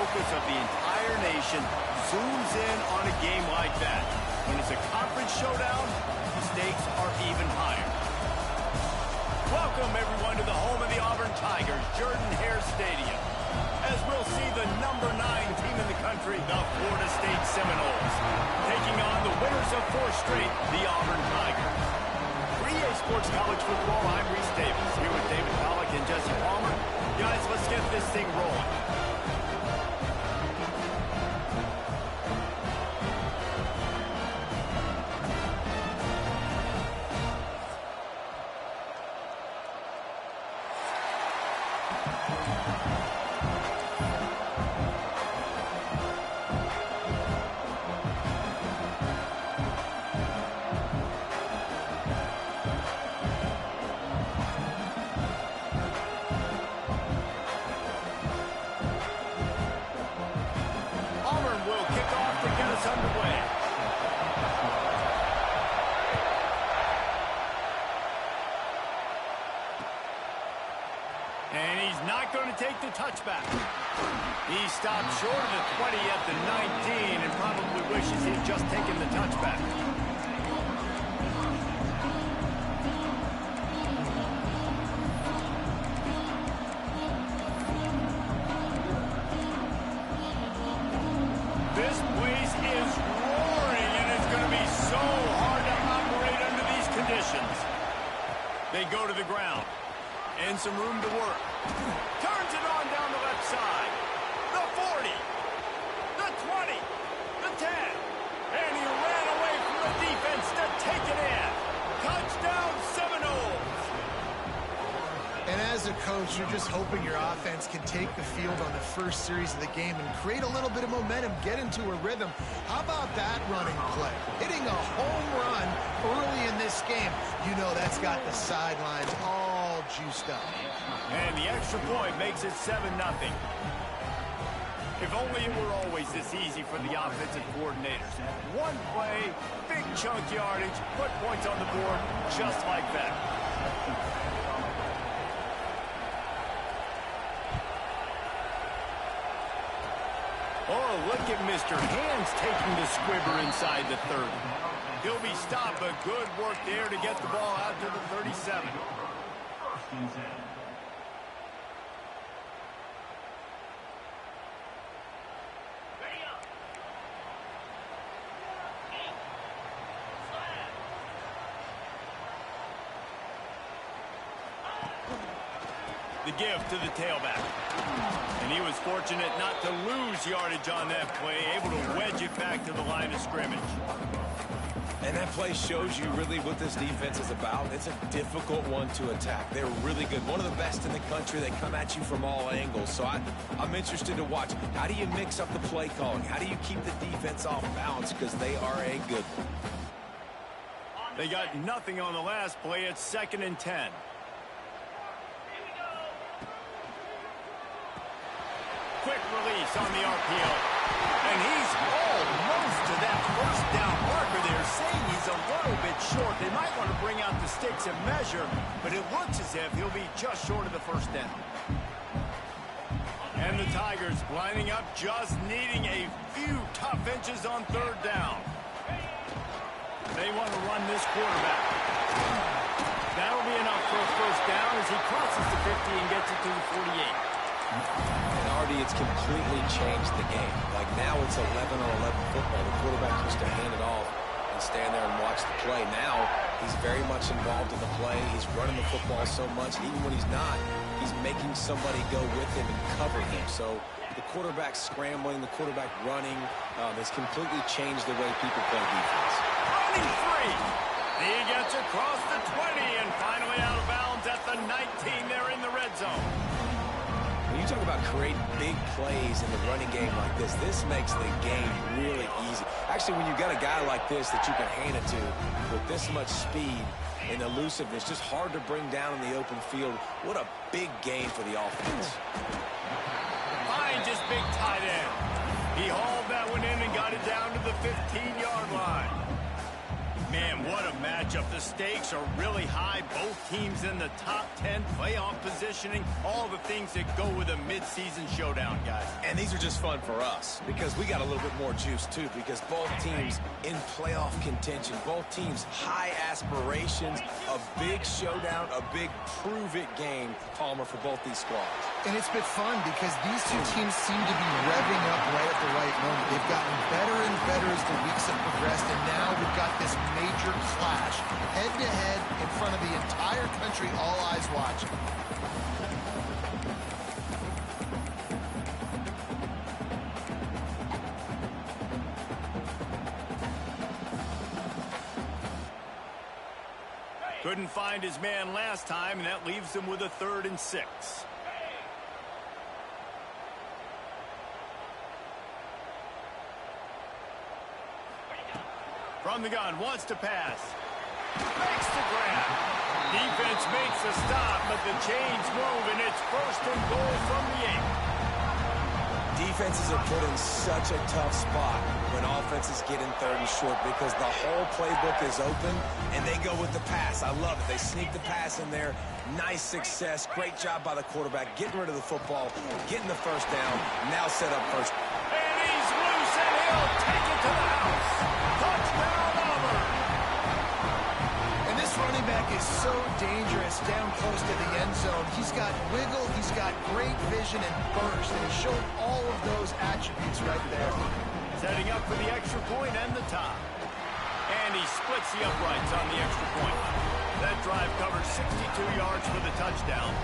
focus of the entire nation zooms in on a game like that. When it's a conference showdown, the stakes are even higher. Welcome, everyone, to the home of the Auburn Tigers, Jordan-Hare Stadium, as we'll see the #9 team in the country, the Florida State Seminoles, taking on the winners of 4 straight, the Auburn Tigers. For EA Sports College Football, I'm Reese Davis, here with David Pollack and Jesse Palmer. Guys, let's get this thing rolling. Underway. And he's not going to take the touchback. He stopped short of the 20 at the 19 and probably wishes he'd just taken the touchback. This place is roaring, and it's going to be so hard to operate under these conditions. They go to the ground, and some room to work. Turns it on down the left side. The 40, the 20, the 10, and he ran away from the defense to take it in. Touchdown, Seminoles. And as a coach, you're just hoping your offense can take the field on the first series of the game and create a little bit of momentum, get into a rhythm. How about that running play? Hitting a home run early in this game. You know that's got the sidelines all juiced up. And the extra point makes it 7-0. If only it were always this easy for the offensive coordinators. One play, big chunk yardage, put points on the board just like that. Oh, look at Mr. Hands taking the squibber inside the 30. He'll be stopped, but good work there to get the ball out to the 37. The give to the tailback. And he was fortunate not to lose yardage on that play, able to wedge it back to the line of scrimmage. And that play shows you really what this defense is about. It's a difficult one to attack. They're really good. One of the best in the country. They come at you from all angles. So I'm interested to watch. How do you mix up the play calling? How do you keep the defense off balance? Because they are a good one. They got nothing on the last play. It's 2nd and 10. Quick release on the RPO. And he's almost to that first down marker there, saying he's a little bit short. They might want to bring out the sticks and measure, but it looks as if he'll be just short of the first down. And the Tigers lining up, just needing a few tough inches on 3rd down. They want to run this quarterback. That'll be enough for a first down as he crosses the 50 and gets it to the 48. And Artie, it's completely changed the game. Like now it's 11-on-11 football. The quarterback used to hand it off and stand there and watch the play. Now he's very much involved in the play. He's running the football so much. Even when he's not, he's making somebody go with him and cover him. So the quarterback scrambling, the quarterback running has completely changed the way people play defense. Running free. He gets across the 20 and finally out of bounds at the 19 there in the red zone. When you talk about create big plays in the running game like this makes the game really easy. Actually, when you got a guy like this that you can hand it to with this much speed and elusiveness, just hard to bring down in the open field. What a big game for the offense. Finds his big tight end. He hauled that one in and got it down to the 15-yard line. Man, what a matchup. The stakes are really high. Both teams in the top 10, playoff positioning, all the things that go with a midseason showdown, guys. And these are just fun for us because we got a little bit more juice, too, because both teams in playoff contention, both teams high aspirations, a big showdown, a big prove-it game, Palmer, for both these squads. And it's been fun because these two teams seem to be revving up right at the right moment. They've gotten better and better as the weeks have progressed, and now we've got this major clash, head-to-head in front of the entire country, all eyes watching. Couldn't find his man last time, and that leaves him with a 3rd and 6. From the gun, wants to pass. Makes the grab. Defense makes the stop, but the chains move, and it's 1st and goal from the 8. Defenses are put in such a tough spot when offenses get in 3rd and short because the whole playbook is open, and they go with the pass. I love it. They sneak the pass in there. Nice success. Great job by the quarterback getting rid of the football, getting the 1st down, now set up 1st. And he's loose, and he'll take it to the house. Touchdown, Auburn. And this running back is so dangerous down close to the end zone. He's got wiggle, he's got great vision and burst, and he showed all of those attributes right there. Setting up for the extra point and the tie. And he splits the uprights on the extra point. That drive covers 62 yards for the touchdown.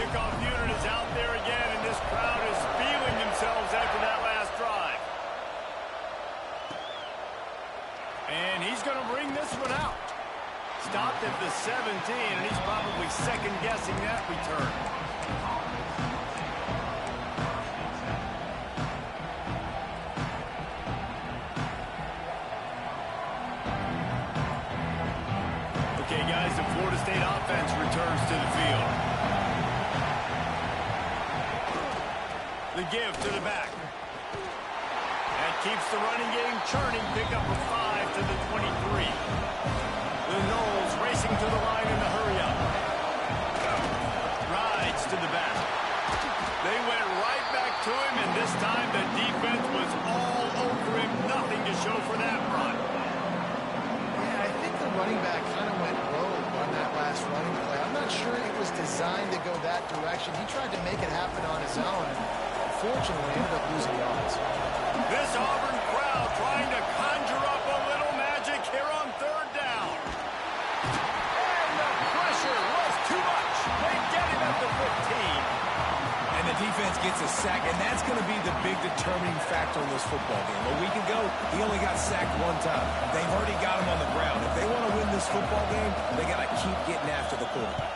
Kickoff unit is out there again, and this crowd is feeling themselves after that last drive. And he's going to bring this one out. Stopped at the 17, and he's probably second-guessing that return. Okay, guys, the Florida State offense returns to the field. The give to the back. That keeps the running game churning. Pick up a 5 to the 23. The Knowles racing to the line in the hurry-up. Rides to the back. They went right back to him, and this time the defense was all over him. Nothing to show for that run. Yeah, I think the running back kind of went rogue on that last running play. I'm not sure it was designed to go that direction. He tried to make it happen on his own, and unfortunately ended up losing yards. This Auburn crowd trying to conjure up a little magic here on 3rd down. And the pressure was too much. They get him at the 15. And the defense gets a sack, and that's going to be the big determining factor in this football game. A week ago, he only got sacked 1 time. They've already got him on the ground. If they want to win this football game, they got to keep getting after the quarterback.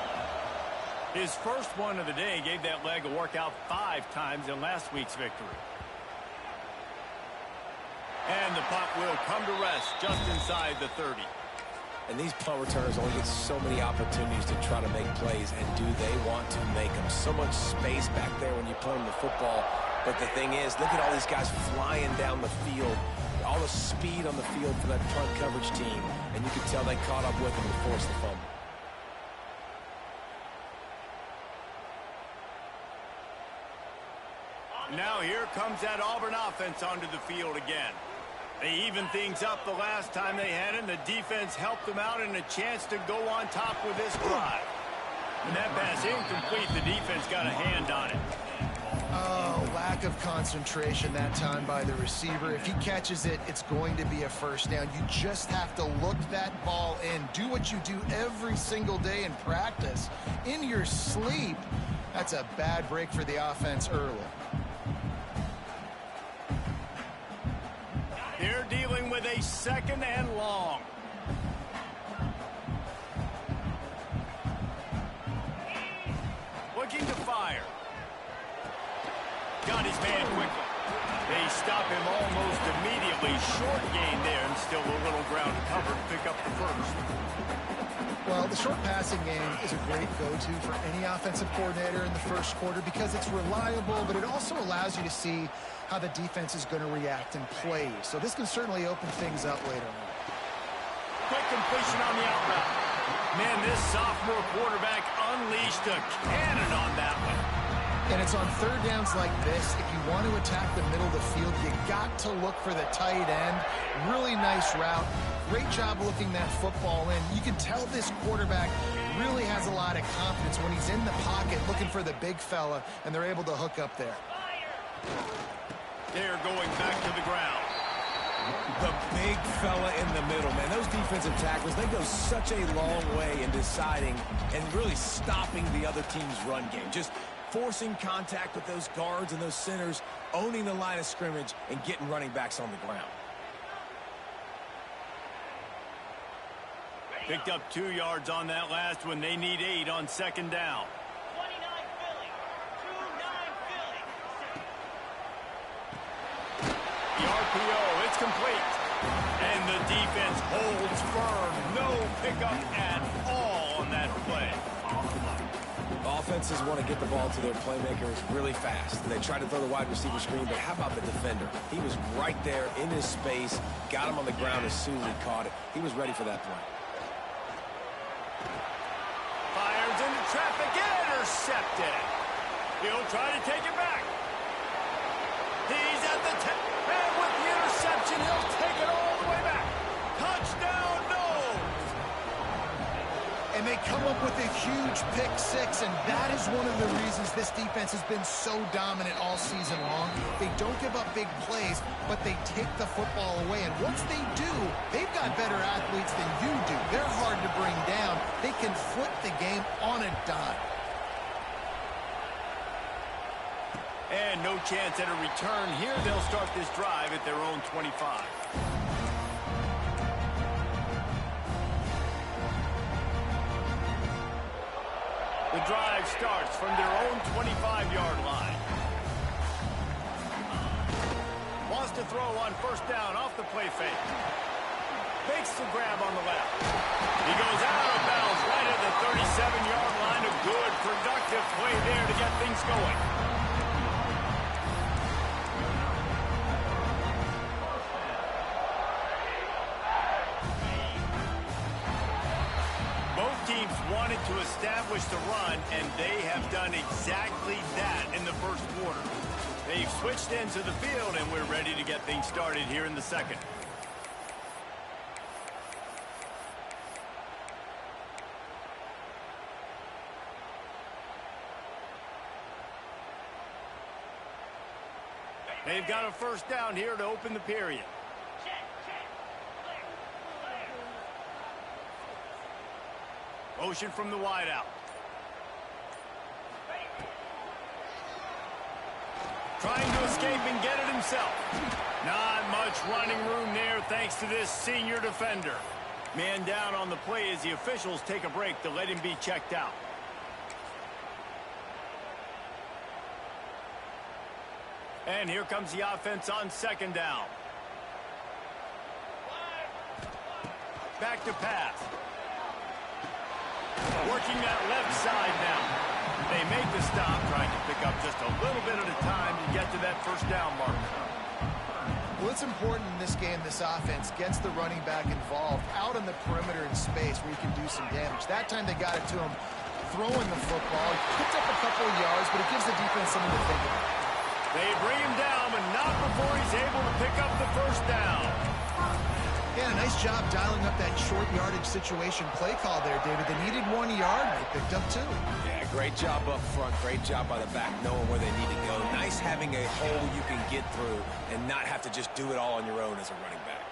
His first one of the day gave that leg a workout 5 times in last week's victory. And the punt will come to rest just inside the 30. And these punt returners only get so many opportunities to try to make plays, and do they want to make them? So much space back there when you punt them the football. But the thing is, look at all these guys flying down the field, all the speed on the field for that punt coverage team, and you can tell they caught up with them to force the fumble. Now here comes that Auburn offense onto the field again. They evened things up the last time they had it, and the defense helped them out and a chance to go on top with this drive. And that pass incomplete, the defense got a hand on it. Oh, lack of concentration that time by the receiver. If he catches it, it's going to be a 1st down. You just have to look that ball in. Do what you do every single day in practice. In your sleep, that's a bad break for the offense early. They're dealing with a 2nd and long. Looking to fire. Got his man quickly. They stop him almost immediately. Short gain there, and still a little ground to cover to pick up the 1st. Well, the short passing game is a great go-to for any offensive coordinator in the 1st quarter because it's reliable, but it also allows you to see how the defense is going to react and play. So this can certainly open things up later on. quick completion on the out route. Man, this sophomore quarterback unleashed a cannon on that one. And it's on third downs like this. If you want to attack the middle of the field, you got to look for the tight end. Really nice route. Great job looking that football in. You can tell this quarterback really has a lot of confidence when he's in the pocket looking for the big fella, and they're able to hook up there. They're going back to the ground. The big fella in the middle, man. Those defensive tackles, they go such a long way in deciding and really stopping the other team's run game. Just forcing contact with those guards and those centers, owning the line of scrimmage, and getting running backs on the ground. Picked up 2 yards on that last one. They need 8 on second down. 29 Philly. 2-9 Philly. The RPO, it's complete. And the defense holds firm. No pickup at all on that play. Offenses want to get the ball to their playmakers really fast. They try to throw the wide receiver screen, but how about the defender? He was right there in his space, got him on the ground as soon as he caught it. He was ready for that play. Fires into traffic, intercepted. He'll try to take it back. He's at the 10, and with the interception, he'll take it all the way back. Touchdown, no! And they come up with a huge pick six, and that is one of the reasons this defense has been so dominant all season long. They don't give up big plays, but they take the football away. And once they do, they've got better athletes than you do. They're hard to bring down. They can flip the game on a dime. And no chance at a return here. They'll start this drive at their own 25. The drive starts from their own 25-yard line. Wants to throw on first down off the play fake. Makes the grab on the left. He goes out of bounds right at the 37-yard line. A good, productive play there to get things going. Teams wanted to establish the run, and they have done exactly that in the first quarter. They've switched into the field, and we're ready to get things started here in the second. They've got a first down here to open the period. Motion from the wideout. Trying to escape and get it himself. Not much running room there thanks to this senior defender. Man down on the play as the officials take a break to let him be checked out. And here comes the offense on second down. Back to pass. Working that left side now. They make the stop, trying to pick up just a little bit at a time to get to that first down mark. Well, it's important in this game this offense gets the running back involved out on the perimeter in space where you can do some damage. That time they got it to him throwing the football. He picked up a couple of yards, but it gives the defense something to think about. They bring him down, but not before he's able to pick up the first down. Yeah, nice job dialing up that short yardage situation play call there, David. They needed 1 yard, they picked up 2. Yeah, great job up front. Great job by the back, knowing where they need to go. Nice having a hole you can get through and not have to just do it all on your own as a running back.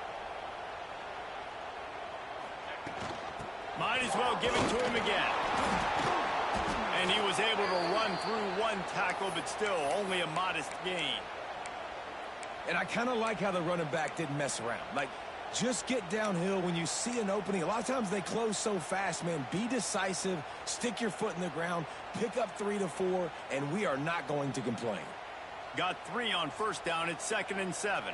Might as well give it to him again. And he was able to run through one tackle, but still only a modest gain. And I kind of like how the running back didn't mess around. Like, just get downhill when you see an opening. A lot of times they close so fast, man. Be decisive, stick your foot in the ground, pick up 3 to 4, and we are not going to complain. Got 3 on first down. It's 2nd and 7.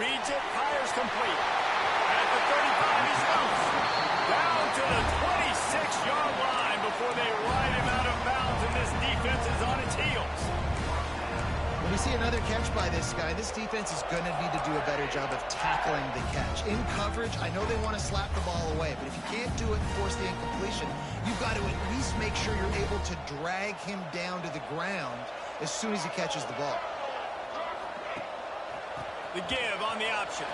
Reads it, fires complete. At the 35, he's loose. Down to the 26-yard line before they ride him out of bounds, and this defense is on its heels. We see another catch by this guy. This defense is going to need to do a better job of tackling the catch. In coverage, I know they want to slap the ball away, but if you can't do it and force the incompletion, you've got to at least make sure you're able to drag him down to the ground as soon as he catches the ball. The give on the option.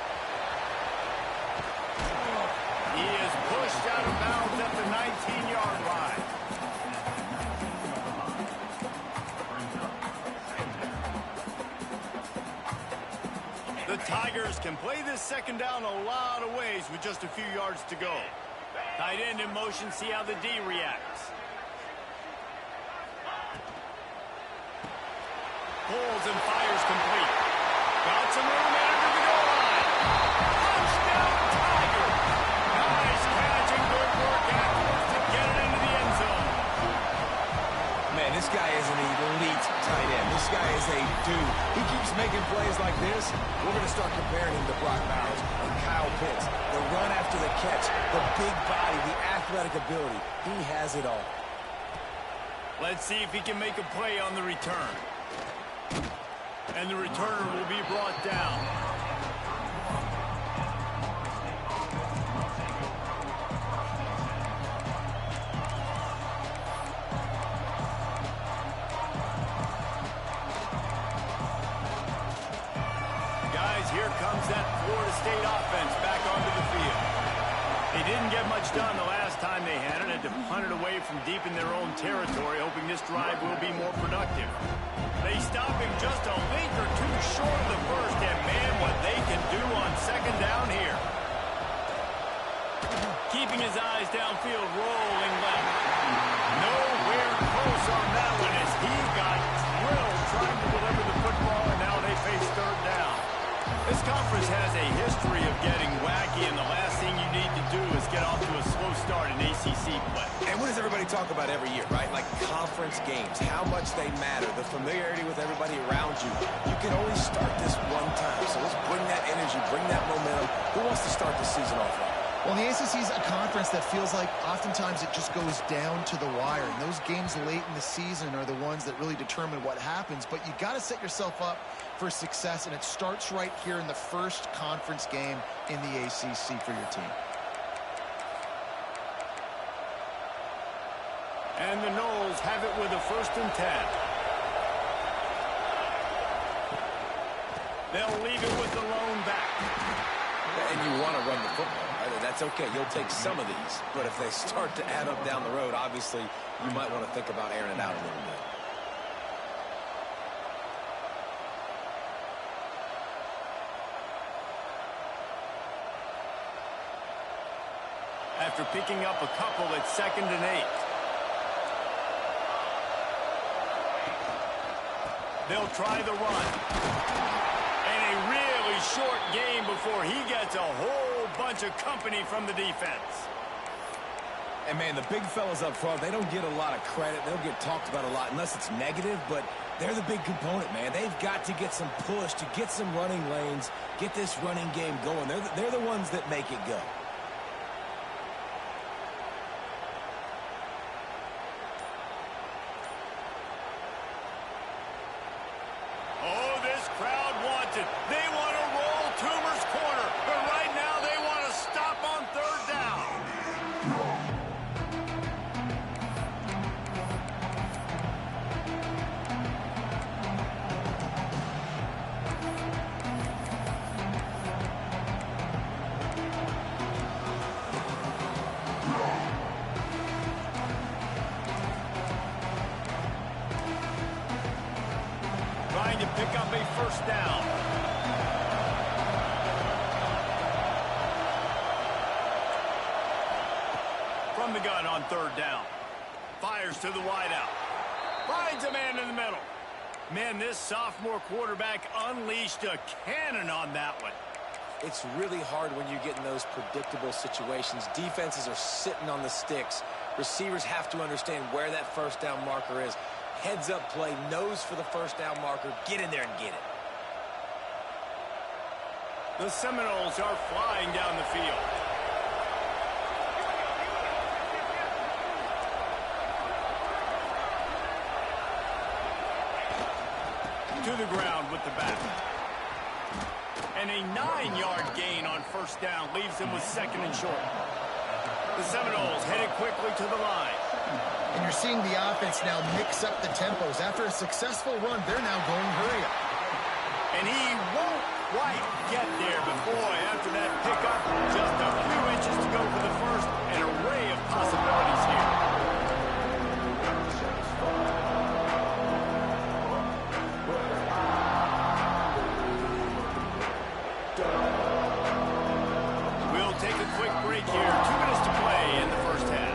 He is pushed out of bounds at the 19-yard line. The Tigers can play this second down a lot of ways with just a few yards to go. Tight end in motion, see how the D reacts. Pulls and fires complete. Got some room after the goal line. Touchdown, Tigers! Nice catch and good work afterwards to get it into the end zone. Man, this guy is an elite tight end. This guy is a dude. He keeps making plays like this. We're going to start comparing him to Brock Bowers and Kyle Pitts. The run after the catch, the big body, the athletic ability. He has it all. Let's see if he can make a play on the return. And the returner will be brought down. Guys, here comes that Florida State offense back onto the field. They didn't get much done the last time they had it. Had to punt it away from deep in their own territory, hoping this drive will be more productive. They stop him just a link or two short of the first, and man, what they can do on second down here. Keeping his eyes downfield, rolling left. Nowhere close on that one as he got drilled trying to deliver the football, and now they face third down. This conference has a history of getting wacky, and the last thing you need to do is get off to a slow start in ACC play. And what does everybody talk about every year, right? Like conference games, how much they matter, the familiarity with everybody around you. You can only start this one time, so let's bring that energy, bring that momentum. Who wants to start the season off right? Well, the ACC is a conference that feels like oftentimes it just goes down to the wire. And those games late in the season are the ones that really determine what happens. But you got to set yourself up for success, and it starts right here in the first conference game in the ACC for your team. And the Noles have it with a 1st and 10. They'll leave it with the lone back. And you want to run the football, right? That's okay. You'll take some of these. But if they start to add up down the road, obviously, you might want to think about airing it out a little bit. After picking up a couple, it's 2nd and 8. They'll try the run. And a really short game before he gets a whole bunch of company from the defense. And, man, the big fellas up front, they don't get a lot of credit. They don't get talked about a lot unless it's negative, but they're the big component, man. They've got to get some push, to get some running lanes, get this running game going. They're the ones that make it go. Oh, this crowd wants it. They want to roll Toomer's corner, but right now they want to stop on 3rd down. Trying to pick up a 1st down. From the gun on 3rd down. Fires to the wideout. Finds a man in the middle. Man, this sophomore quarterback unleashed a cannon on that one. It's really hard when you get in those predictable situations. Defenses are sitting on the sticks. Receivers have to understand where that 1st down marker is. Heads-up play, nose for the 1st down marker. Get in there and get it. The Seminoles are flying down the field. to the ground with the bat. And a 9-yard gain on first down leaves them with second and short. The Seminoles headed quickly to the line. And you're seeing the offense now mix up the tempos. After a successful run, they're now going hurry up. And he won't quite get there, but boy, after that pickup, just a few inches to go for the first. An array of possibilities here. We'll take a quick break here. 2 minutes to play in the first half.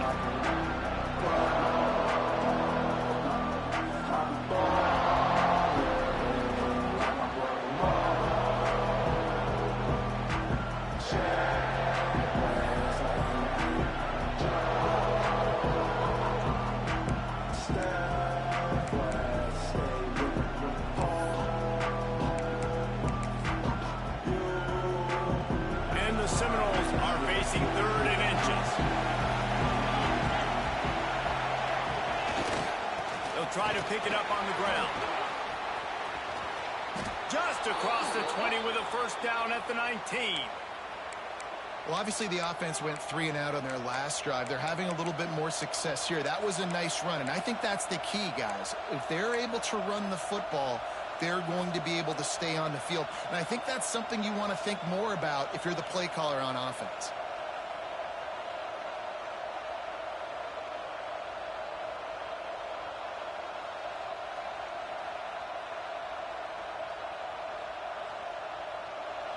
And the Seminoles are facing third and inches. They'll try to pick it up on the ground. Just across the 20 with a first down at the 19. Well, obviously the offense went 3 and out on their last drive. They're having a little bit more success here. That was a nice run, and I think that's the key, guys. If they're able to run the football, they're going to be able to stay on the field. And I think that's something you want to think more about if you're the play caller on offense.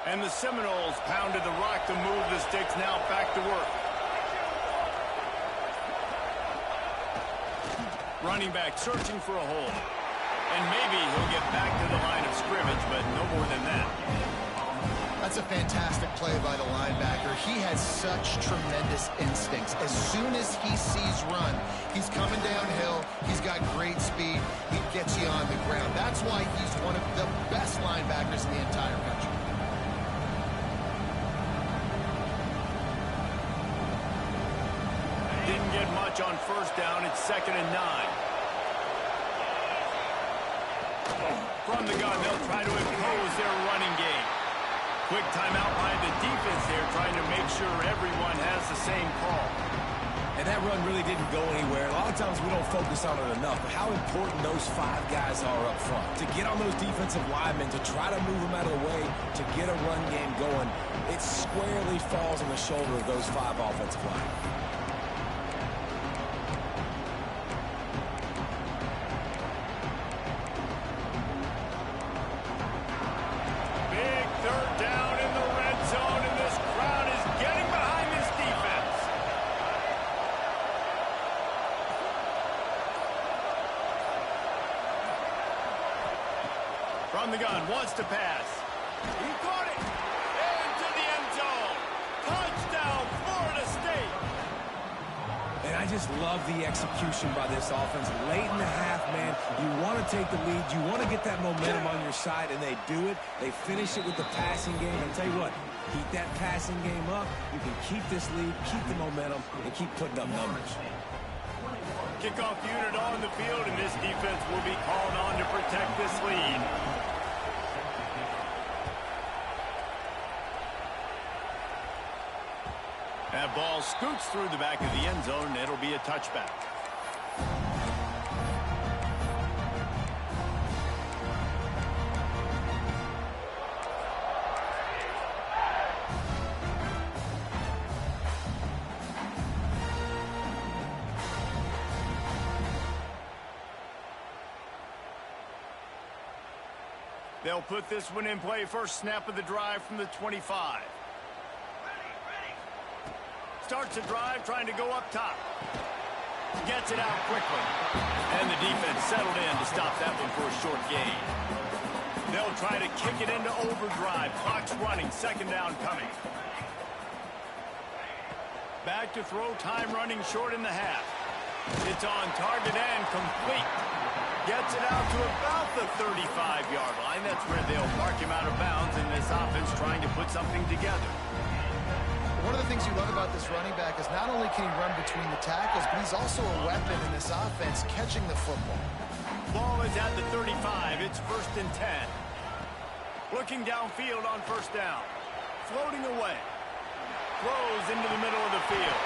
And the Seminoles pounded the rock to move the sticks. Now back to work. Running back searching for a hole. And maybe he'll get back to the line of scrimmage, but no more than that. That's a fantastic play by the linebacker. He has such tremendous instincts. As soon as he sees run, he's coming downhill. He's got great speed. He gets you on the ground. That's why he's one of the best linebackers in the entire country. Didn't get much on first down. It's 2nd and 9. From the gun, they'll try to impose their running game. Quick timeout by the defense there, trying to make sure everyone has the same call. And that run really didn't go anywhere. A lot of times we don't focus on it enough, but how important those 5 guys are up front. To get on those defensive linemen, to try to move them out of the way, to get a run game going, it squarely falls on the shoulder of those 5 offensive linemen. From the gun, wants to pass. He caught it. Into the end zone. Touchdown, Florida State. And I just love the execution by this offense. Late in the half, man, you want to take the lead. You want to get that momentum on your side, and they do it. They finish it with the passing game. And I'll tell you what, keep that passing game up. You can keep this lead, keep the momentum, and keep putting up numbers. Kickoff unit on the field, and this defense will be called on to protect this lead. That ball scoots through the back of the end zone, and it'll be a touchback. They'll put this one in play. First snap of the drive from the 25. Starts the drive, trying to go up top. Gets it out quickly. And the defense settled in to stop that one for a short gain. They'll try to kick it into overdrive. Clock's running. 2nd down coming. Back to throw. Time running short in the half. It's on target and complete. Gets it out to about the 35-yard line. That's where they'll mark him out of bounds, and this offense trying to put something together. One of the things you love about this running back is not only can he run between the tackles, but he's also a weapon in this offense catching the football. Ball is at the 35. It's 1st and 10. Looking downfield on 1st down. Floating away. Throws into the middle of the field.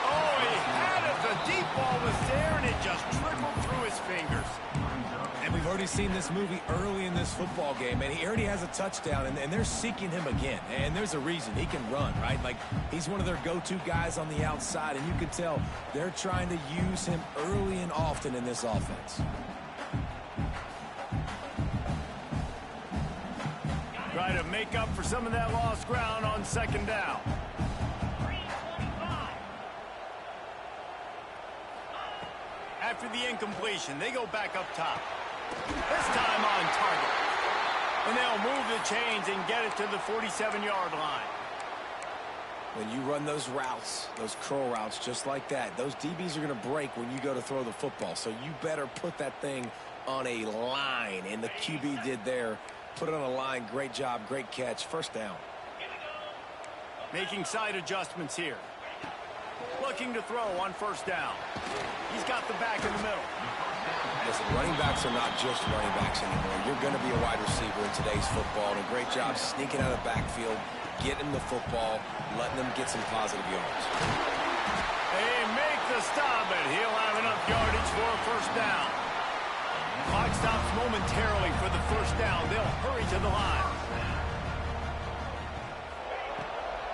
Oh, he had it. The deep ball was there, and it just trickled through his fingers. And we've already seen this movie early in this football game, and he already has a touchdown, and they're seeking him again. And there's a reason. He can run, right? Like, he's one of their go-to guys on the outside, and you can tell they're trying to use him early and often in this offense. Try to make up for some of that lost ground on 2nd down. After the incompletion, they go back up top. This time on target. And they'll move the chains and get it to the 47-yard line. When you run those routes, those curl routes just like that, those DBs are going to break when you go to throw the football. So you better put that thing on a line. And the QB did there. Put it on a line. Great job. Great catch. 1st down. Making side adjustments here. Looking to throw on 1st down. He's got the back in the middle. Listen, running backs are not just running backs anymore. You're going to be a wide receiver in today's football. And a great job sneaking out of the backfield, getting the football, letting them get some positive yards. They make the stop, and he'll have enough yardage for a 1st down. Clock stops momentarily for the 1st down. They'll hurry to the line.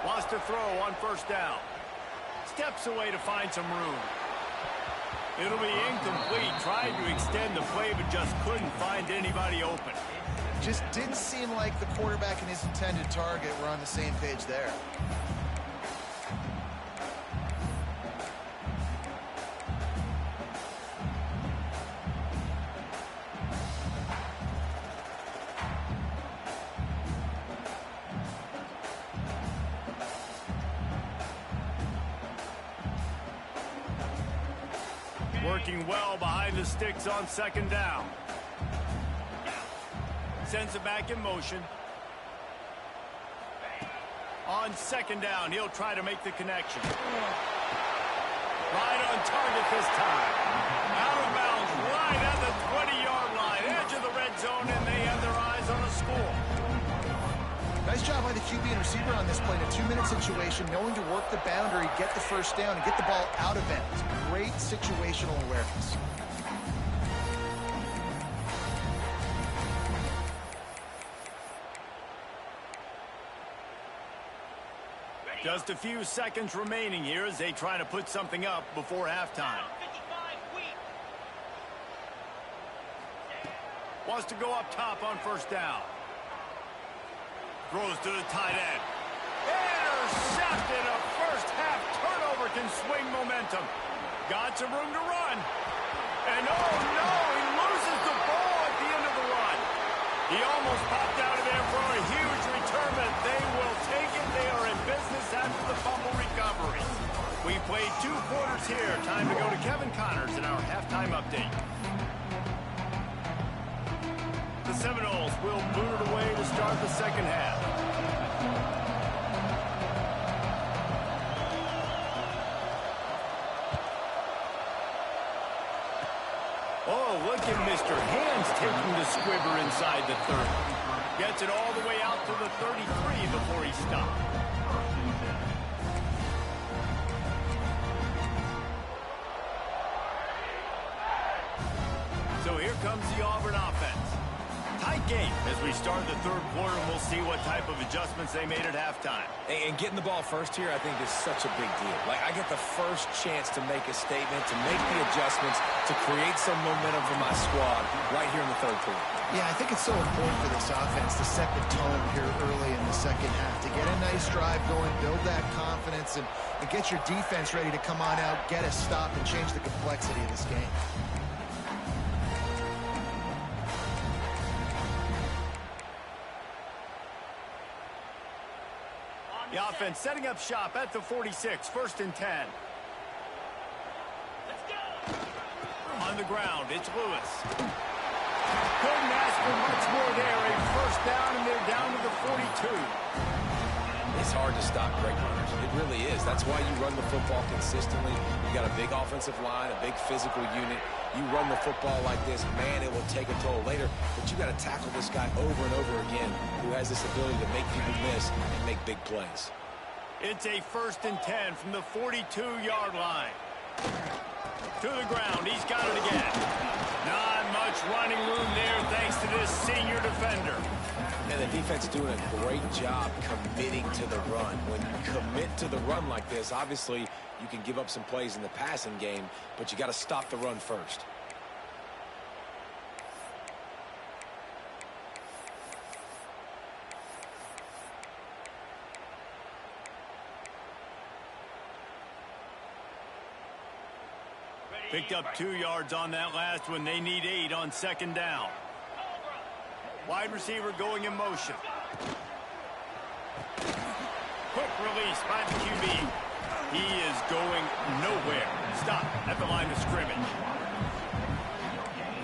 Wants to throw on 1st down. Steps away to find some room. It'll be incomplete. Tried to extend the play, but just couldn't find anybody open. Just didn't seem like the quarterback and his intended target were on the same page there. Working well behind the sticks on 2nd down. Sends it back in motion. On 2nd down, he'll try to make the connection. Right on target this time. Out of bounds, right at the 20-yard line. Edge of the red zone, and they have their eyes on a score. Nice job by the QB and receiver on this play in a 2-minute situation, knowing to work the boundary, get the 1st down, and get the ball out of bounds. Great situational awareness. Just a few seconds remaining here as they try to put something up before halftime. Wants to go up top on 1st down. Throws to the tight end. Intercepted. A 1st half turnover can swing momentum. Got some room to run. And oh no, he loses the ball at the end of the run. He almost popped out of there for a huge return, but they will take it. They are in business after the fumble recovery. We played 2 quarters here. Time to go to Kevin Connors in our halftime update. The Seminoles will boot it away to start the 2nd half. Oh, look at Mr. Hands taking the squibber inside the 30. Gets it all the way out to the 33 before he stopped. So here comes the Auburn offense. Tight game as we start the 3rd quarter, and we'll see what type of adjustments they made at halftime. And getting the ball first here, I think, is such a big deal. Like, I get the first chance to make a statement, to make the adjustments, to create some momentum for my squad right here in the 3rd quarter. Yeah, I think it's so important for this offense to set the tone here early in the 2nd half, to get a nice drive going, build that confidence, and get your defense ready to come on out, get a stop, and change the complexity of this game. The offense setting up shop at the 46, 1st and 10. On the ground, it's Lewis. Couldn't ask for much more there. A 1st down, and they're down to the 42. It's hard to stop great runners. It really is. That's why you run the football consistently. You got a big offensive line, a big physical unit. You run the football like this, man, it will take a toll later. But you got to tackle this guy over and over again who has this ability to make people miss and make big plays. It's a 1st and 10 from the 42-yard line. To the ground. He's got it again. Not much running room there thanks to this senior defender. And the defense is doing a great job committing to the run. When you commit to the run like this, obviously you can give up some plays in the passing game, but you got to stop the run first. Picked up 2 yards on that last one. They need 8 on 2nd down. Wide receiver going in motion. Quick release by the QB. He is going nowhere. Stop at the line of scrimmage.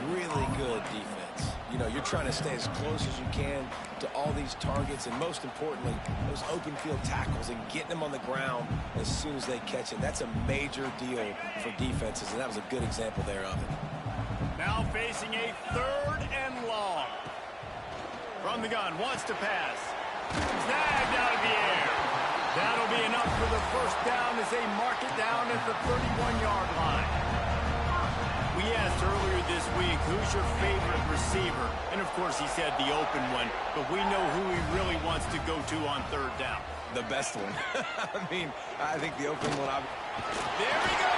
Really good defense. You know, you're trying to stay as close as you can to all these targets, and most importantly, those open field tackles and getting them on the ground as soon as they catch it. That's a major deal for defenses, and that was a good example there of it. Now facing a 3rd and long. From the gun, wants to pass. Snagged out of the air. That'll be enough for the 1st down as they mark it down at the 31-yard line. We asked earlier this week, who's your favorite receiver? And, of course, he said the open one, but we know who he really wants to go to on 3rd down. The best one. I mean, I think the open one... There we go!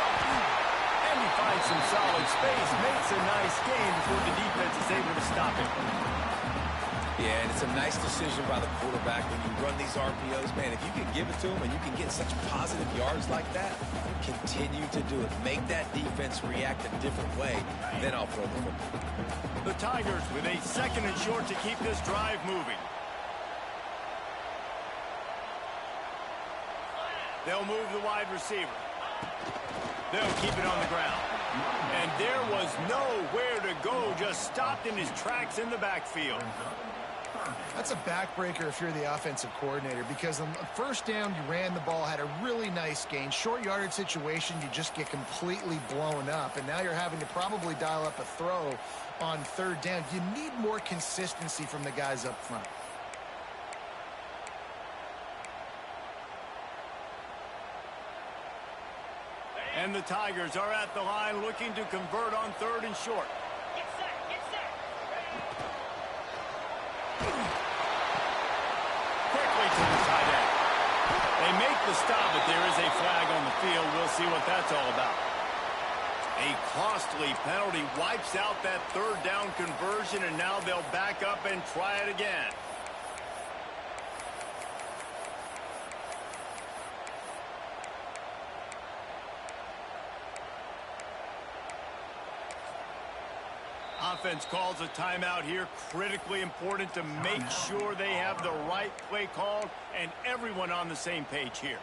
And he finds some solid space, makes a nice gain before the defense is able to stop him. Yeah, and it's a nice decision by the quarterback when you run these RPOs. Man, if you can give it to him and you can get such positive yards like that, continue to do it. Make that defense react a different way, then I'll throw the football. The Tigers with a 2nd and short to keep this drive moving. They'll move the wide receiver. They'll keep it on the ground. And there was nowhere to go, just stopped in his tracks in the backfield. That's a backbreaker if you're the offensive coordinator, because on the 1st down, you ran the ball, had a really nice gain. Short yardage situation, you just get completely blown up, and now you're having to probably dial up a throw on 3rd down. You need more consistency from the guys up front. And the Tigers are at the line looking to convert on 3rd and short. Get set, get set. Quickly to the tight end. They make the stop, but there is a flag on the field. We'll see what that's all about. A costly penalty wipes out that 3rd down conversion, and now they'll back up and try it again. Offense calls a timeout here. Critically important to make sure they have the right play called and everyone on the same page here.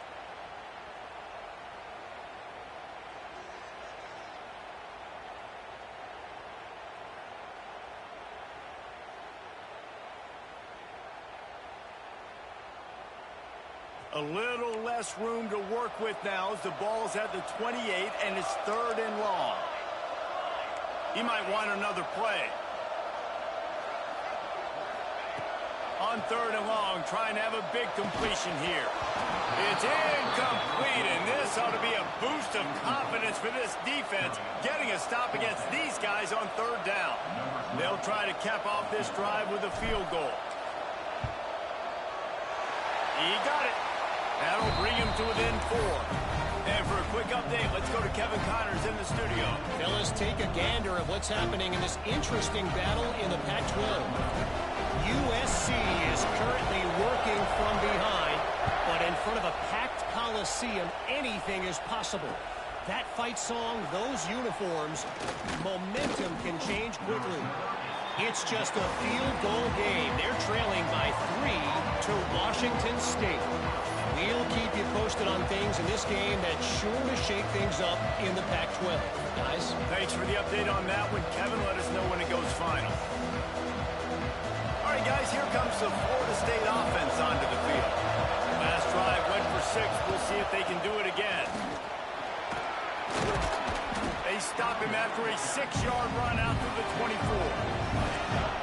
A little less room to work with now as the ball's at the 28 and it's 3rd and long. He might want another play. On 3rd and long, trying to have a big completion here. It's incomplete, and this ought to be a boost of confidence for this defense, getting a stop against these guys on 3rd down. They'll try to cap off this drive with a field goal. He got it. That'll bring him to within 4. And for a quick update, let's go to Kevin Connors in the studio. Fellas, take a gander of what's happening in this interesting battle in the Pac-12. USC is currently working from behind, but in front of a packed Coliseum, anything is possible. That fight song, those uniforms, momentum can change quickly. It's just a field goal game. They're trailing by 3 to Washington State. We'll keep you posted on things in this game that's sure to shake things up in the Pac-12. Guys? Thanks for the update on that one. Kevin, let us know when it goes final. All right, guys, here comes the Florida State offense onto the field. Last 6. We'll see if they can do it again. They stop him after a 6-yard run out to the 24.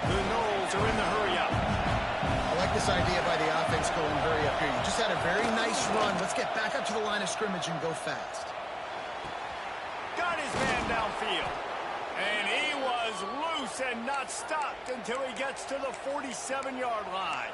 The Noles are in the hurry-up. I like this idea by the offense going hurry up here. You just had a very nice run. Let's get back up to the line of scrimmage and go fast. Got his man downfield. And he was loose and not stopped until he gets to the 47-yard line.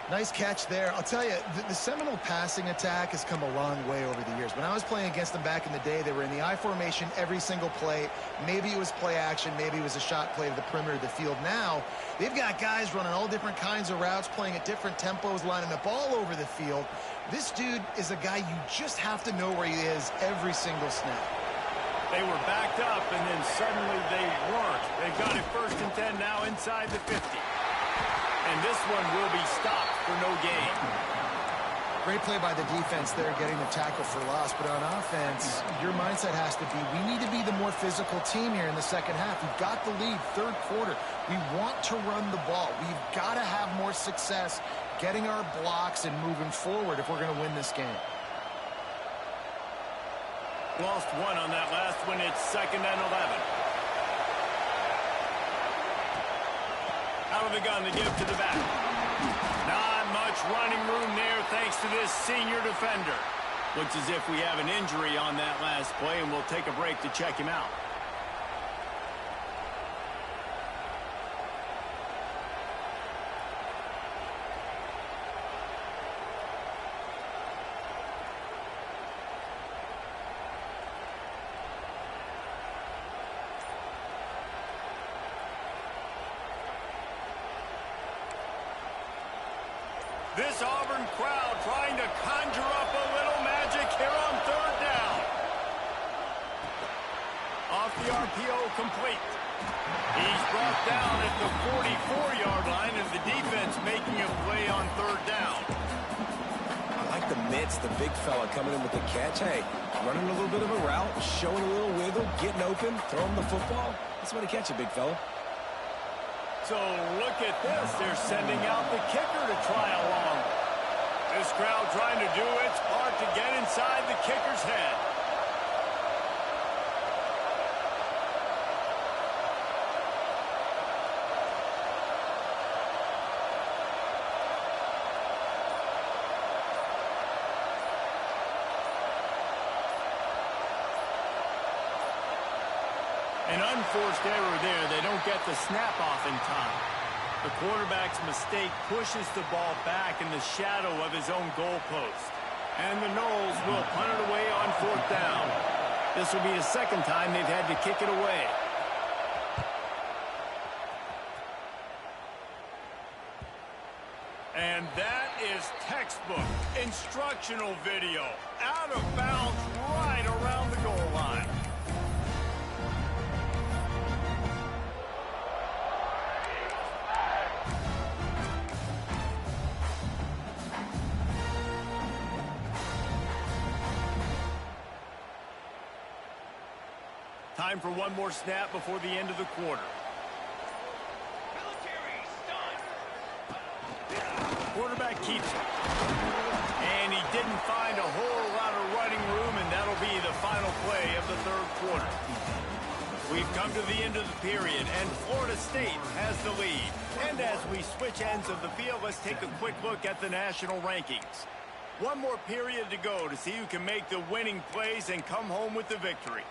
Nice catch there. I'll tell you, the Seminole passing attack has come a long way over the years. When I was playing against them back in the day, they were in the I formation every single play. Maybe it was play action. Maybe it was a shot play to the perimeter of the field. Now, they've got guys running all different kinds of routes, playing at different tempos, lining up all over the field. This dude is a guy you just have to know where he is every single snap. They were backed up, and then suddenly they weren't. They've got it 1st and 10 now inside the 50. And this one will be stopped for no gain. Great play by the defense there, getting the tackle for loss. But on offense, your mindset has to be, we need to be the more physical team here in the second half. We've got the lead, 3rd quarter. We want to run the ball. We've got to have more success getting our blocks and moving forward if we're going to win this game. Lost one on that last one. It's 2nd and 11. Out of the gun, they give to the back. Not much running room there thanks to this senior defender. Looks as if we have an injury on that last play, and we'll take a break to check him out. This Auburn crowd trying to conjure up a little magic here on 3rd down. Off the RPO, complete. He's brought down at the 44-yard line, and the defense making a play on 3rd down. I like the mitts, the big fella coming in with the catch. Hey, running a little bit of a route, showing a little wiggle, getting open, throwing the football. That's what he catch it, big fella. So look at this. They're sending out the kicker to try along. This crowd trying to do its part to get inside the kicker's head. An unforced error there. They don't get the snap off in time. The quarterback's mistake pushes the ball back in the shadow of his own goalpost. And the Noles will punt it away on 4th down. This will be the 2nd time they've had to kick it away. And that is textbook instructional video. Out of bounds right around the goal line. Time for one more snap before the end of the quarter. Quarterback keeps it. And he didn't find a whole lot of running room, and that'll be the final play of the 3rd quarter. We've come to the end of the period, and Florida State has the lead. And as we switch ends of the field, let's take a quick look at the national rankings. One more period to go to see who can make the winning plays and come home with the victory.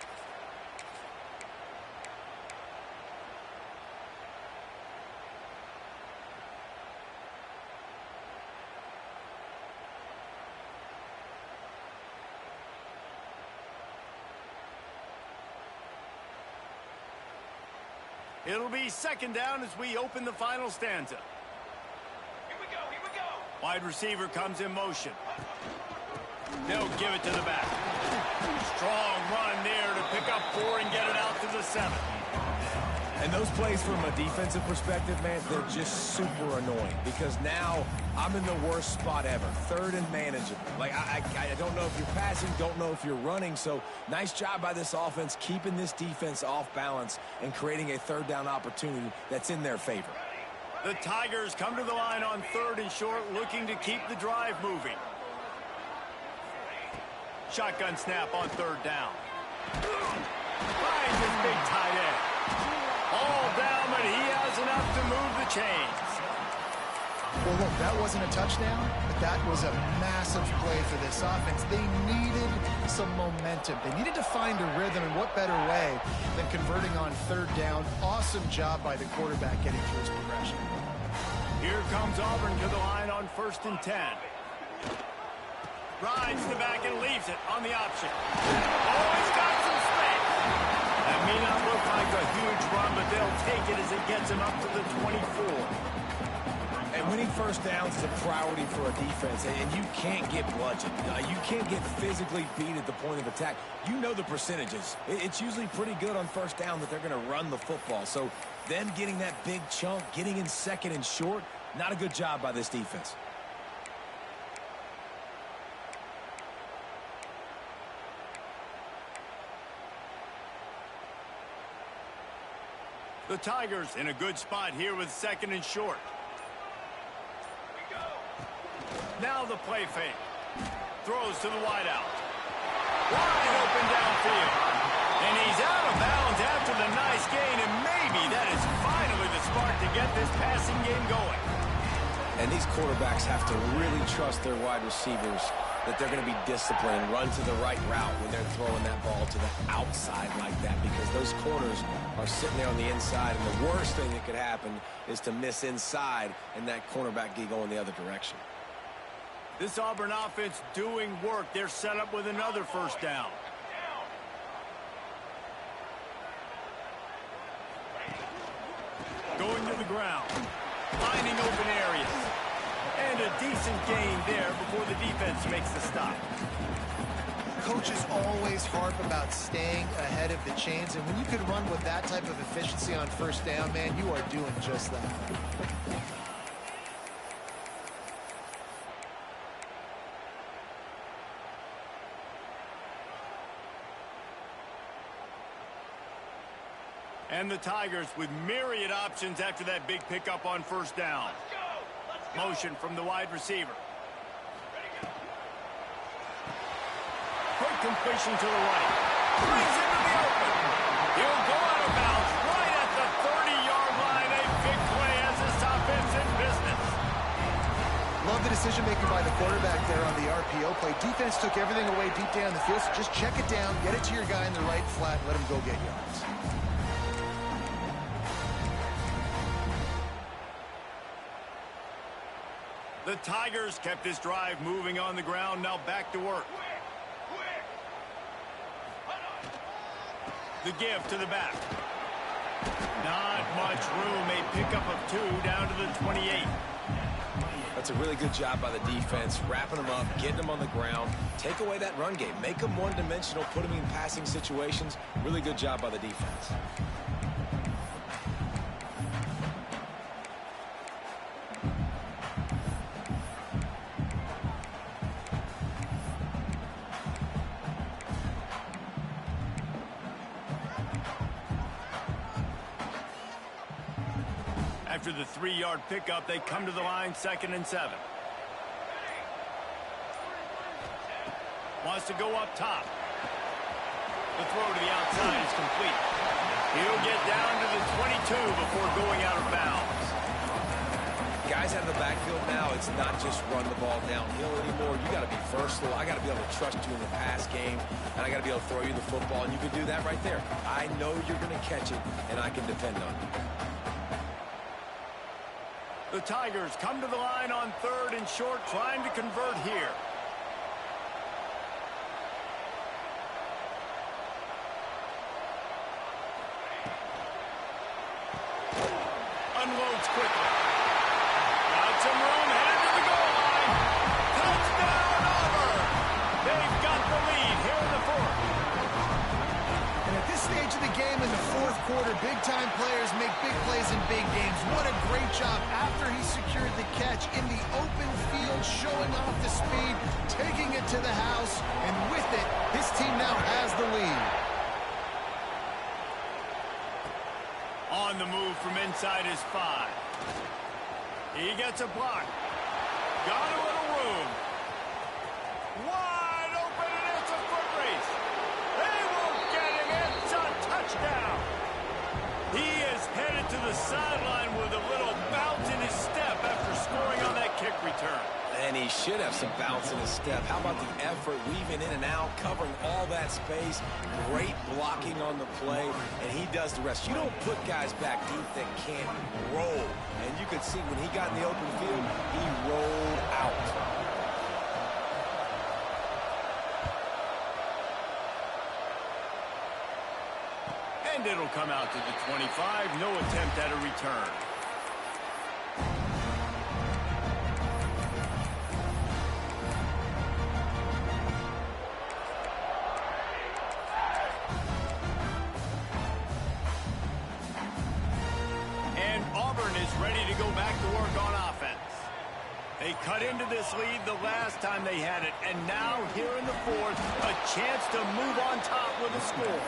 It'll be 2nd down as we open the final stanza. Here we go, here we go. Wide receiver comes in motion. They'll give it to the back. Strong run there to pick up 4 and get it out to the 7. And those plays from a defensive perspective, man, they're just super annoying because now I'm in the worst spot ever. 3rd and manageable. Like, I don't know if you're passing, don't know if you're running. So nice job by this offense keeping this defense off balance and creating a 3rd down opportunity that's in their favor. The Tigers come to the line on 3rd and short, looking to keep the drive moving. Shotgun snap on third down. Finds his big tight end. All down, but he has enough to move the chains. Well, look, that wasn't a touchdown, but that was a massive play for this offense. They needed some momentum. They needed to find a rhythm, and what better way than converting on third down. Awesome job by the quarterback getting through his progression. Here comes Auburn to the line on 1st and 10. Rides the back and leaves it on the option. Oh, he's got some space. That may not look like a huge run, but they'll take it as it gets him up to the 24. And winning first downs is a priority for a defense, and you can't get bludgeoned. You can't get physically beat at the point of attack. You know the percentages. It's usually pretty good on first down that they're going to run the football. So them getting that big chunk, getting in second and short, not a good job by this defense. The Tigers in a good spot here with 2nd and short. Now the play fake. Throws to the wideout. Wide open downfield. And he's out of bounds after the nice gain, and maybe that is finally the spark to get this passing game going. And these quarterbacks have to really trust their wide receivers that they're going to be disciplined and run to the right route when they're throwing that ball to the outside like that, because those corners are sitting there on the inside, and the worst thing that could happen is to miss inside and that cornerback get going the other direction. This Auburn offense doing work. They're set up with another first down. Going to the ground. Finding open areas. And a decent gain there before the defense makes the stop. Coaches always harp about staying ahead of the chains, and when you can run with that type of efficiency on first down, man, you are doing just that. And the Tigers with myriad options after that big pickup on first down. Motion from the wide receiver. Quick completion to the right. Brings into the open. He'll go out of bounds right at the 30-yard line. A big play as this offense in business. Love the decision-making by the quarterback there on the RPO play. Defense took everything away deep down the field, so just check it down, get it to your guy in the right flat, and let him go get yards. The Tigers kept this drive moving on the ground. Now back to work. The give to the back. Not much room. A pickup of 2 down to the 28. That's a really good job by the defense, wrapping them up, getting them on the ground. Take away that run game. Make them one-dimensional, put them in passing situations. Really good job by the defense. After the 3-yard pickup, they come to the line 2nd and 7. Wants to go up top. The throw to the outside is complete. He'll get down to the 22 before going out of bounds. Guys out of the backfield now, it's not just run the ball downhill anymore. You got to be versatile. I got to be able to trust you in the pass game, and I got to be able to throw you the football, and you can do that right there. I know you're going to catch it, and I can depend on you. The Tigers come to the line on 3rd and short, trying to convert here. Unloads quickly. Got some room, headed to the goal line. Touchdown, Auburn! They've got the lead here in the 4th. And at this stage of the game in the 4th quarter, big-time players make big plays in big games. What a great job after he secured the catch in the open field, showing off the speed, taking it to the house, and with it, his team now has the lead. On the move from inside his 5. He gets a block. Got a little room. Wide open, and it's a sideline with a little bounce in his step after scoring on that kick return. And he should have some bounce in his step. How about the effort, weaving in and out, covering all that space, great blocking on the play, and he does the rest. You don't put guys back deep that can't roll. And you could see when he got in the open field, he rolled out. And it'll come out to the 25. No attempt at a return. And Auburn is ready to go back to work on offense. They cut into this lead the last time they had it. And now, here in the fourth, a chance to move on top with a score.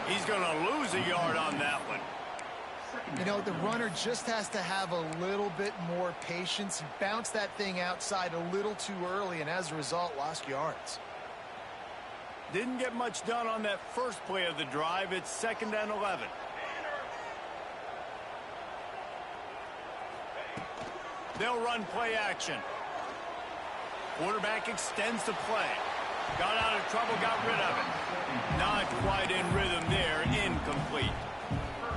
He's going to lose a yard on that one. You know, the runner just has to have a little bit more patience. He bounced that thing outside a little too early, and as a result, lost yards. Didn't get much done on that first play of the drive. It's 2nd and 11. They'll run play action. Quarterback extends the play. Got out of trouble, got rid of it. Not quite in rhythm there, incomplete.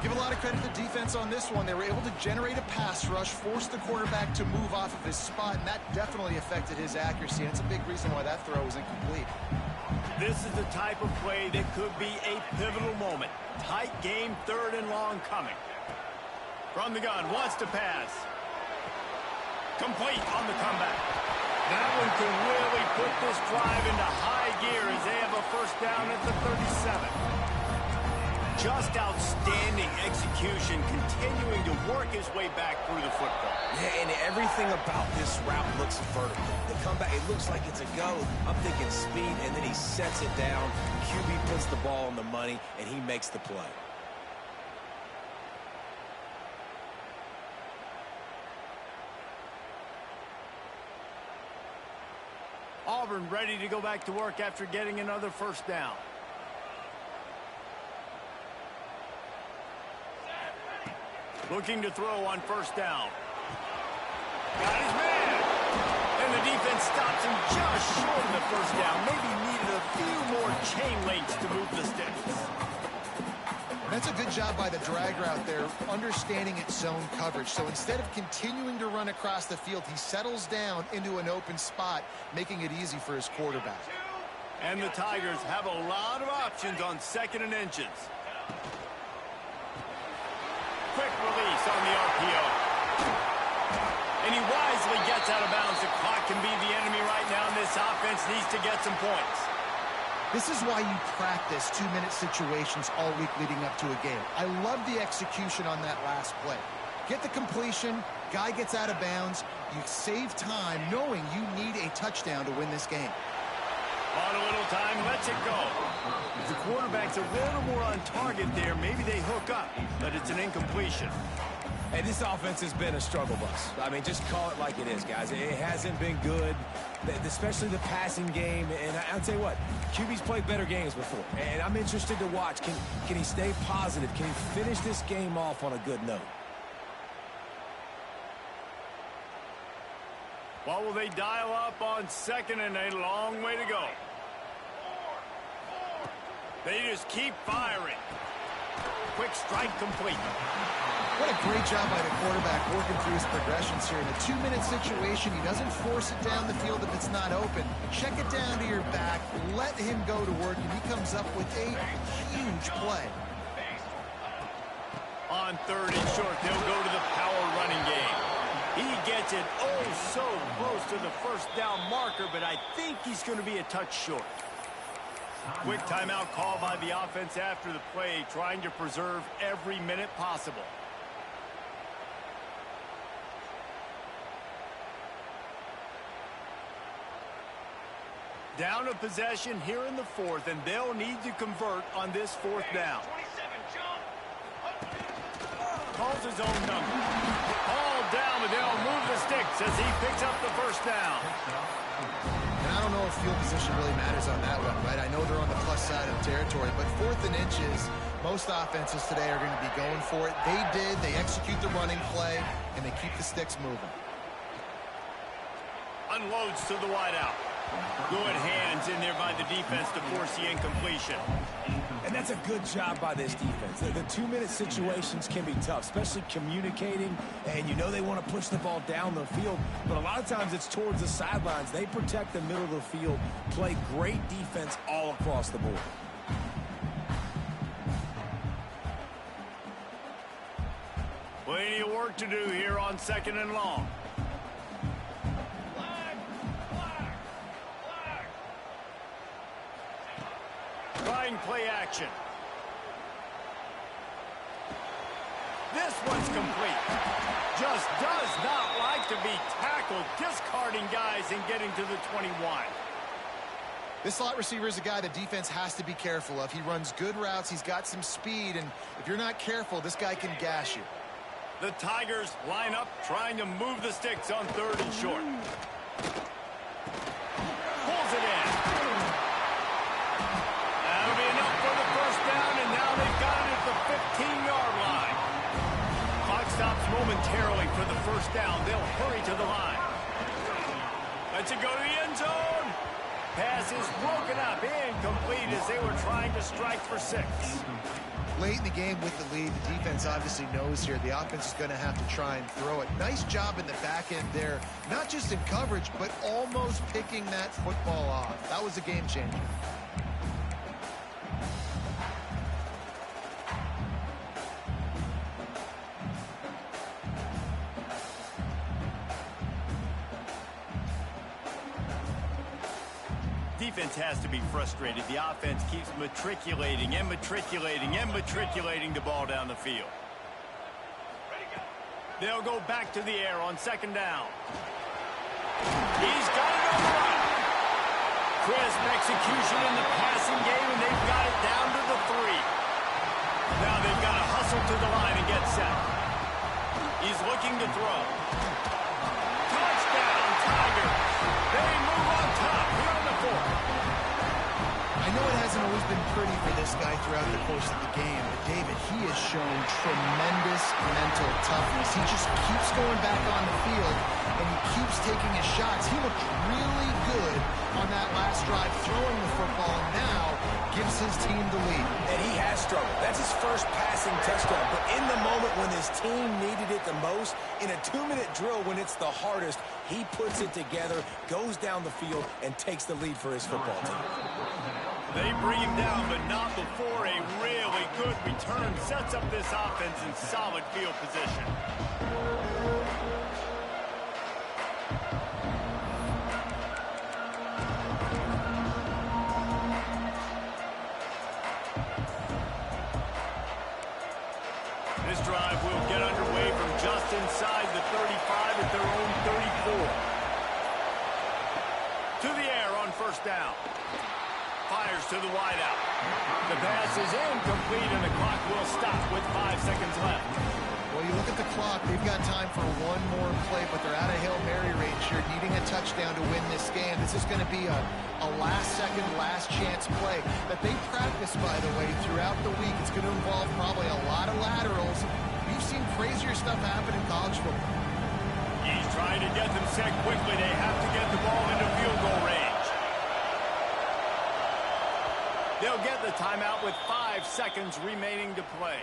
Give a lot of credit to the defense on this one. They were able to generate a pass rush, force the quarterback to move off of his spot, and that definitely affected his accuracy. And it's a big reason why that throw was incomplete. This is the type of play that could be a pivotal moment. Tight game, 3rd and long coming. From the gun, wants to pass. Complete on the comeback. That one can really put this drive into high gear as they have a first down at the 37. Just outstanding execution, continuing to work his way back through the football. Yeah, and everything about this route looks vertical. The comeback, it looks like it's a go. I'm thinking speed, and then he sets it down. QB puts the ball on the money, and he makes the play. Auburn ready to go back to work after getting another first down. Looking to throw on first down. Got his man. And the defense stops him just short of the first down. Maybe needed a few more chain links to move the sticks. That's a good job by the drag route there, understanding its zone coverage. So instead of continuing to run across the field, he settles down into an open spot, making it easy for his quarterback. And the Tigers have a lot of options on 2nd and inches. Quick release on the RPO. And he wisely gets out of bounds. The clock can be the enemy right now, and this offense needs to get some points. This is why you practice 2-minute situations all week leading up to a game. I love the execution on that last play. Get the completion, guy gets out of bounds, you save time knowing you need a touchdown to win this game. On a little time, lets it go. If the quarterback's a little more on target there, maybe they hook up, but it's an incompletion. Hey, this offense has been a struggle bus. I mean, just call it like it is, guys. It hasn't been good, especially the passing game. And I'll tell you what, QB's played better games before. And I'm interested to watch. Can he stay positive? Can he finish this game off on a good note? What will they dial up on 2nd and a long way to go? They just keep firing. Quick strike complete. What a great job by the quarterback working through his progressions here. In a 2-minute situation, he doesn't force it down the field if it's not open. Check it down to your back, let him go to work, and he comes up with a huge play. On 3rd and short, they'll go to the power running game. He gets it oh so close to the first down marker, but I think he's going to be a touch short. Quick timeout call by the offense after the play, trying to preserve every minute possible. Down a possession here in the 4th, and they'll need to convert on this 4th down. Calls his own number. All down, but they'll move the sticks as he picks up the first down. And I don't know if field position really matters on that one, right? I know they're on the plus side of territory, but 4th and inches, Most offenses today are going to be going for it. They did. They execute the running play, and they keep the sticks moving. Unloads to the wideout. Good hands in there by the defense to force the incompletion. And that's a good job by this defense. The 2-minute situations can be tough, especially communicating, and you know they want to push the ball down the field, but a lot of times it's towards the sidelines. They protect the middle of the field, play great defense all across the board. Plenty of work to do here on 2nd and long. Trying play action. This one's complete. Just does not like to be tackled, discarding guys and getting to the 21. This slot receiver is a guy the defense has to be careful of. He runs good routes. He's got some speed, and if you're not careful, this guy can gash you. The Tigers line up, trying to move the sticks on 3rd and short. Pulls it in. That'll be enough for the first down, and now they've got it at the 15-yard line. Clock stops momentarily for the first down. They'll hurry to the line. Lets it go to the end zone. Pass is broken up, incomplete as they were trying to strike for 6. Late in the game with the lead, the defense obviously knows here the offense is going to have to try and throw it. Nice job in the back end there, not just in coverage, but almost picking that football off. That was a game changer. Defense has to be frustrated. The offense keeps matriculating and matriculating and matriculating the ball down the field. They'll go back to the air on 2nd down. He's got it on the run. Crisp execution in the passing game, and they've got it down to the 3. Now they've got to hustle to the line and get set. He's looking to throw. Touchdown, Tigers. They move on top here on the 4th. I know it hasn't always been pretty for this guy throughout the course of the game, but David, he has shown tremendous mental toughness. He just keeps going back on the field, and he keeps taking his shots. He looked really good on that last drive throwing the football, and now gives his team the lead. And he has struggled. That's his first passing touchdown. But in the moment when his team needed it the most, in a 2-minute drill when it's the hardest, he puts it together, goes down the field, and takes the lead for his football team. They bring him down, but not before a really good return sets up this offense in solid field position. This drive will get underway from just inside the 35 at their own 34. To the air on 1st down. Fires to the wideout. The pass is incomplete, and the clock will stop with 5 seconds left. Well, you look at the clock, they've got time for one more play, but they're out of Hail Mary range here, needing a touchdown to win this game. This is going to be a last-second, last-chance play that they practice, by the way, throughout the week. It's going to involve probably a lot of laterals. You've seen crazier stuff happen in college football. He's trying to get them set quickly. They have to get the ball into field goal range. They'll get the timeout with 5 seconds remaining to play.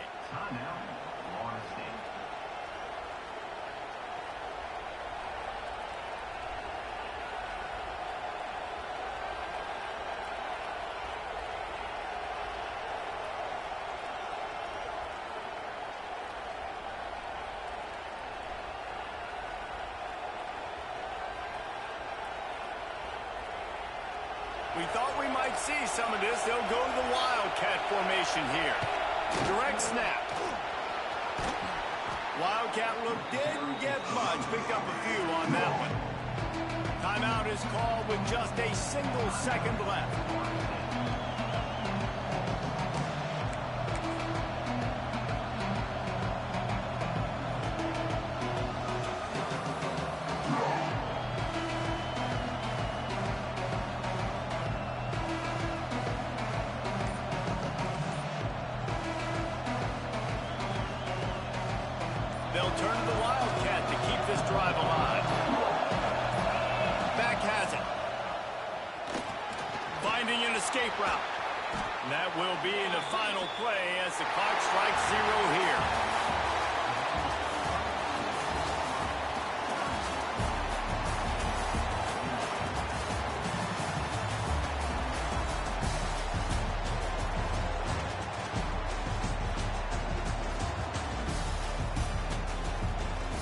We thought we might see some of this. They'll go to the Wildcat formation here. Direct snap. Wildcat look didn't get much. Picked up a few on that one. Timeout is called with just a single second left. They'll turn to the Wildcat to keep this drive alive. Back has it. Finding an escape route. And that will be the final play as the clock strikes 0 here.